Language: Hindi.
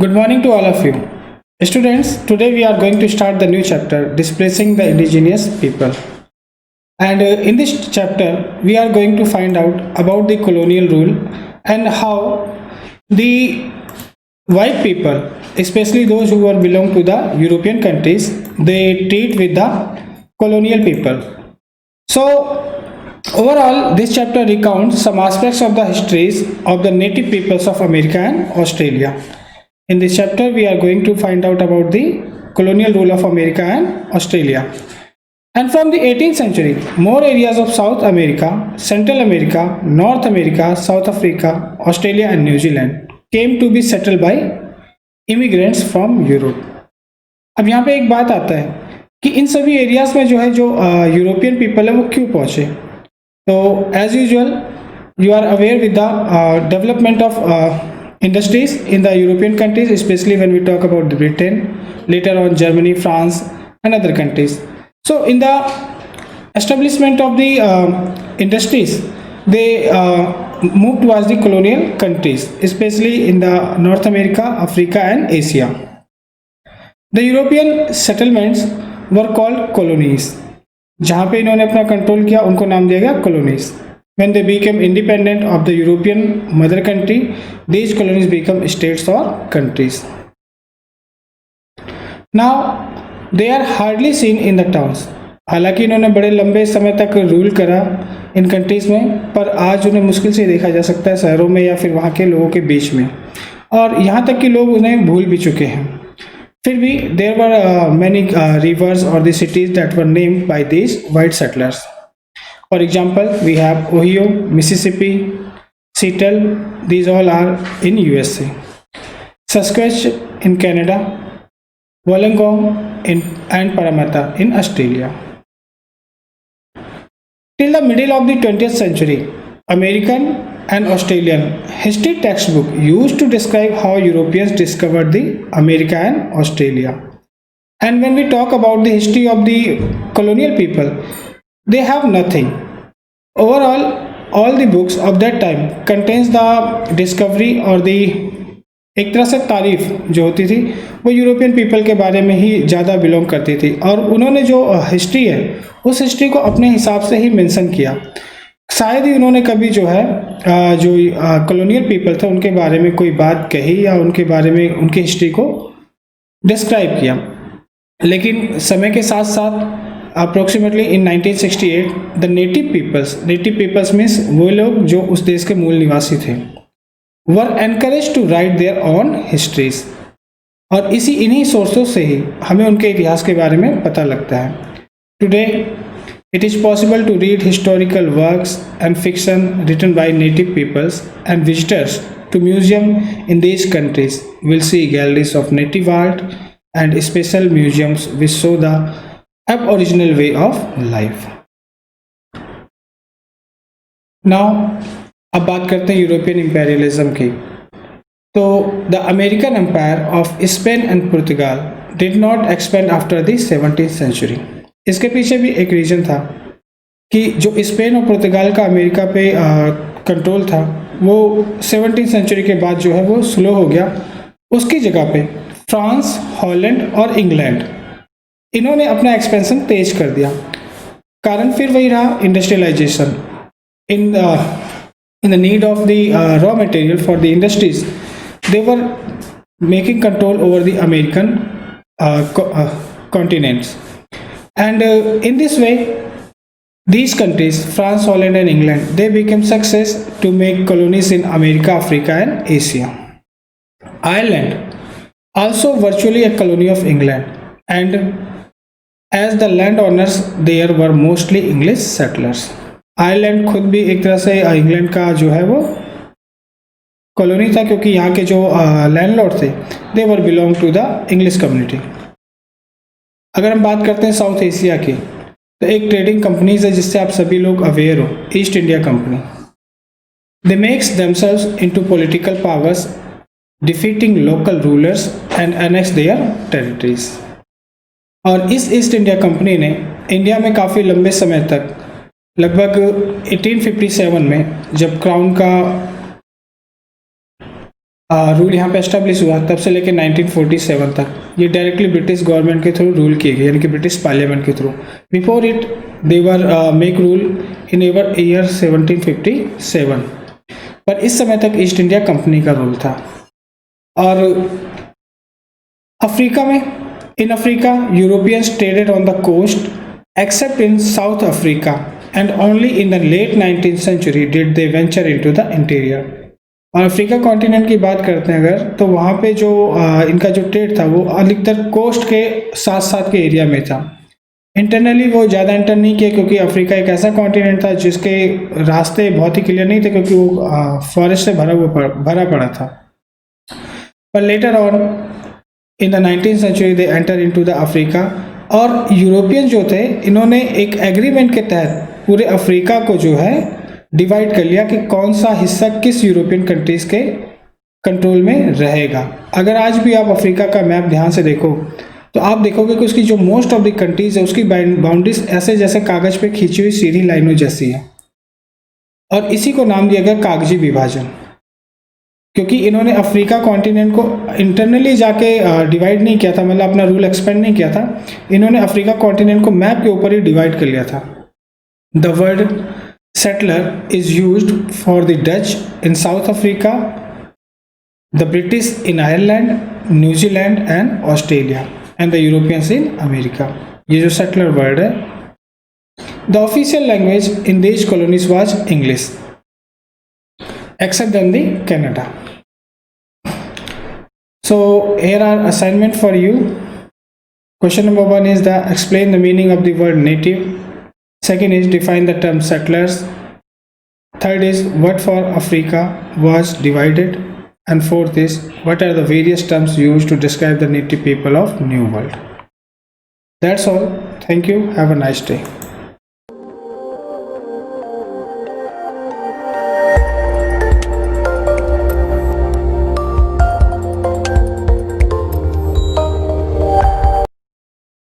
Good morning to all of you. Students, today we are going to start the new chapter, Displacing the Indigenous People. And in this chapter, we are going to find out about the colonial rule and how the white people, especially those who are belong to the European countries, they treat with the colonial people. So, overall, this chapter recounts some aspects of the histories of the native peoples of America and Australia. In this chapter, we are going to find out about the colonial rule of America and Australia. And from the 18th century, more areas of South America, Central America, North America, South Africa, Australia, and New Zealand came to be settled by immigrants from Europe. अब यहाँ पे एक बात आता है कि इन सभी एरियाज में जो यूरोपियन पीपल है वो क्यों पहुँचे. तो as usual you are aware with the development of industries in the European countries, especially when we talk about Britain, later on Germany, France, and other countries. So, in the establishment of the industries, they moved towards the colonial countries, especially in the North America, Africa, and Asia. The European settlements were called colonies. जहाँ पे इन्होंने अपना कंट्रोल किया उनको नाम दिया गया colonies. When they became independent of the European mother country, these colonies become states or countries. Now, they are hardly seen in the towns. हालांकि इन्होंने बड़े लंबे समय तक रूल करा इन कंट्रीज में, पर आज उन्हें मुश्किल से देखा जा सकता है शहरों में या फिर वहाँ के लोगों के बीच में, और यहाँ तक कि लोग उन्हें भूल भी चुके हैं. फिर भी there were many rivers or the cities that were named by these white settlers. For example, we have Ohio, Mississippi, Seattle, these all are in USA. Saskatchewan in Canada, Wollongong and Parramatta in Australia. Till the middle of the 20th century, American and Australian history textbook used to describe how Europeans discovered the America and Australia. And when we talk about the history of the colonial people, they have nothing. Overall, all the books of that time contains the discovery or the एक तरह से तारीफ जो होती थी वो यूरोपियन पीपल के बारे में ही ज़्यादा बिलोंग करती थी, और उन्होंने जो हिस्ट्री है उस हिस्ट्री को अपने हिसाब से ही मेंशन किया. शायद ही उन्होंने कभी जो कॉलोनियल पीपल थे उनके बारे में कोई बात कही या उनके बारे में उनकी हिस्ट्री को डिस्क्राइब किया. लेकिन समय के साथ साथ approximately in 1968 the native peoples means वो लोग जो उस देश के मूल निवासी थे, were encourage to write their own histories. और इन्हीं सोर्सों से ही हमें उनके इतिहास के बारे में पता लगता है. Today it is possible to read historical works and fiction written by native peoples, and visitors to museum in these countries will see galleries of native art and special museums which show the aboriginal way of life. Now, अब बात करते हैं यूरोपियन इम्पेरियलिज्म की. तो the American empire of Spain and Portugal did not expand after the 17th century. इसके पीछे भी एक रीजन था कि जो स्पेन और पुर्तगाल का अमेरिका पे कंट्रोल था वो 17th century के बाद जो है वो स्लो हो गया. उसकी जगह पे फ्रांस, हॉलैंड और इंग्लैंड इन्होंने अपना एक्सपेंशन तेज कर दिया. कारण फिर वही रहा, industrialisation. In the need of the raw material for the industries they were making control over the American continents, and in this way these countries, France, Holland and England, they became success to make colonies in America, Africa and Asia. Ireland, also virtually a colony of England, and as the landowners there were mostly English settlers. Ireland खुद भी एक तरह से इंग्लैंड का जो है वो कॉलोनी था, क्योंकि यहाँ के जो लैंडलॉर्ड थे they were belong to the English community. अगर हम बात करते हैं साउथ एशिया की, तो एक ट्रेडिंग कंपनीज है जिससे आप सभी लोग अवेयर हो, east India company. They makes themselves into political powers, defeating local rulers and annex there territories. और इस ईस्ट इंडिया कंपनी ने इंडिया में काफ़ी लंबे समय तक, लगभग 1857 में जब क्राउन का रूल यहाँ पे एस्टेब्लिश हुआ तब से लेकर 1947 तक ये डायरेक्टली ब्रिटिश गवर्नमेंट के थ्रू रूल किए गए, यानी कि ब्रिटिश पार्लियामेंट के through. Before it they were make rule in ever year 1757, पर इस समय तक ईस्ट इंडिया कंपनी का रूल था। और अफ्रीका में, in Africa Europeans traded on the coast except in South Africa and only in the late 19th century did they venture into the interior. और अफ्रीका कॉन्टिनेंट की बात करते हैं अगर, तो वहाँ पे जो इनका जो ट्रेड था वो अधिकतर कोस्ट के साथ साथ के एरिया में था। इंटरनली वो ज़्यादा इंटर नहीं किया, क्योंकि अफ्रीका एक ऐसा कॉन्टिनेंट था जिसके रास्ते बहुत ही क्लियर नहीं थे, क्योंकि वो फॉरेस्ट से भरा पड़ा था। पर later on in the 19th century they enter into the Africa, और यूरोपियन जो थे इन्होंने एक एग्रीमेंट के तहत पूरे अफ्रीका को जो है डिवाइड कर लिया कि कौन सा हिस्सा किस यूरोपियन कंट्रीज के कंट्रोल में रहेगा। अगर आज भी आप अफ्रीका का मैप ध्यान से देखो तो आप देखोगे कि उसकी जो मोस्ट ऑफ द कंट्रीज है उसकी बाउंड्रीज ऐसे जैसे कागज पे खींची हुई सीधी लाइनों जैसी है, और इसी को नाम दिया गया कागजी विभाजन, क्योंकि इन्होंने अफ्रीका कॉन्टिनेंट को इंटरनली जाके डिवाइड नहीं किया था, मतलब अपना रूल एक्सपेंड नहीं किया था। इन्होंने अफ्रीका कॉन्टिनेंट को मैप के ऊपर ही डिवाइड कर लिया था। The word settler is used for the Dutch in South Africa, the British in Ireland, New Zealand and Australia, and the Europeans in America. ये जो settler word है, the official language in these colonies was English, except in the Canada. So here are assignment for you. Question number 1 is the explain the meaning of the word native. Second is define the term settlers. Third is what for Africa was divided. And fourth is what are the various terms used to describe the native people of New World. That's all. Thank you. Have a nice day.